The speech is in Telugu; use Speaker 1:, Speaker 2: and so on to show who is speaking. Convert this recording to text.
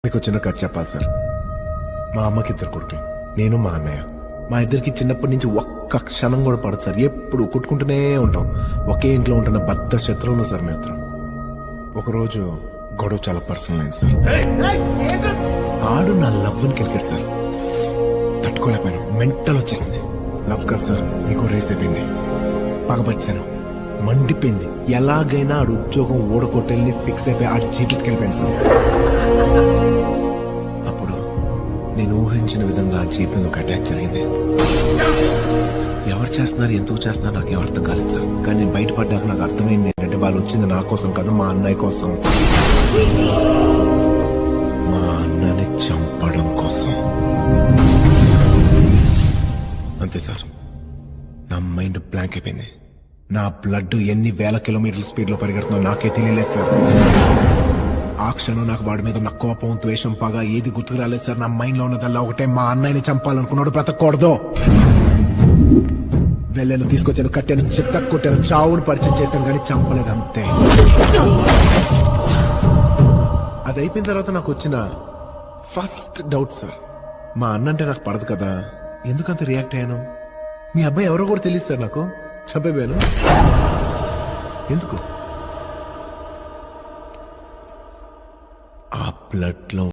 Speaker 1: మీకు చిన్న కథ చెప్పాలి సార్. మా అమ్మకి ఇద్దరు కొడుకులు, నేను మా అన్నయ్య. మా ఇద్దరికి చిన్నప్పటి నుంచి ఒక్క క్షణం కూడా పడదు సార్. ఎప్పుడు కొట్టుకుంటూనే ఉంటాం. ఒకే ఇంట్లో ఉంటున్న బద్ద శత్రువులు సార్ మీ ఇద్దరం. ఒకరోజు గొడవ చాలా పర్సనల్ అయింది సార్. ఆడు నా లవ్ని కెలికాడు సార్. తట్టుకోలేకపోయాను, మెంటల్ వచ్చేసింది. లవ్ కాదు సార్, నీకు రేస్ అయిపోయింది. పగబట్టాను, మండిపోయింది. ఎలాగైనా ఆడు ఉద్యోగం ఓడగొట్టేళ్ళని ఫిక్స్ అయిపోయి ఆడి జీవితకి వెళ్ళిపోయాను సార్. అప్పుడు నేను ఊహించిన విధంగా ఆ జీప్ మీద ఒక అటాక్ జరిగింది. ఎవరు చేస్తున్నారు, ఎందుకు చేస్తున్నారు నాకు ఏం అర్థం కాలేదు సార్. కానీ నేను బయటపడ్డాక నాకు అర్థమైంది ఏంటంటే వాళ్ళు వచ్చింది నా కోసం కాదు, మా అన్నయ్య కోసం. మా అన్నని చంపడం కోసం. అంతే సార్, నా మైండ్ బ్లాంక్ అయిపోయింది. నా బ్లడ్ ఎన్ని వేల కిలోమీటర్ల స్పీడ్ లో పరిగెడుతుందో నాకే తెలియలేదు సార్. ఆ క్షణం నాకు వాడి మీద ఉన్న కోపం, ద్వేషం, పగ ఏది గుర్తుకు రాలేదు సార్. నా మైండ్ లో ఉన్నదల్లా ఒకటే, మా అన్నయ్యని చంపాలనుకున్నాడు, బ్రతకూడదు. వెళ్ళాను, తీసుకొచ్చాను, కట్టాను, చెత్త కొట్టాను, చావును పరిచయం చేశాను, కానీ చంపలేదు. అంతే. అది అయిపోయిన తర్వాత నాకు వచ్చిన ఫస్ట్ డౌట్ సార్, మా అన్న అంటే నాకు పడదు కదా, ఎందుకంత రియాక్ట్ అయ్యాను? మీ అబ్బాయి ఎవరో కూడా తెలియదు సార్, నాకు చంపేపోయాను. ఎందుకు? ఆ బ్లడ్ లో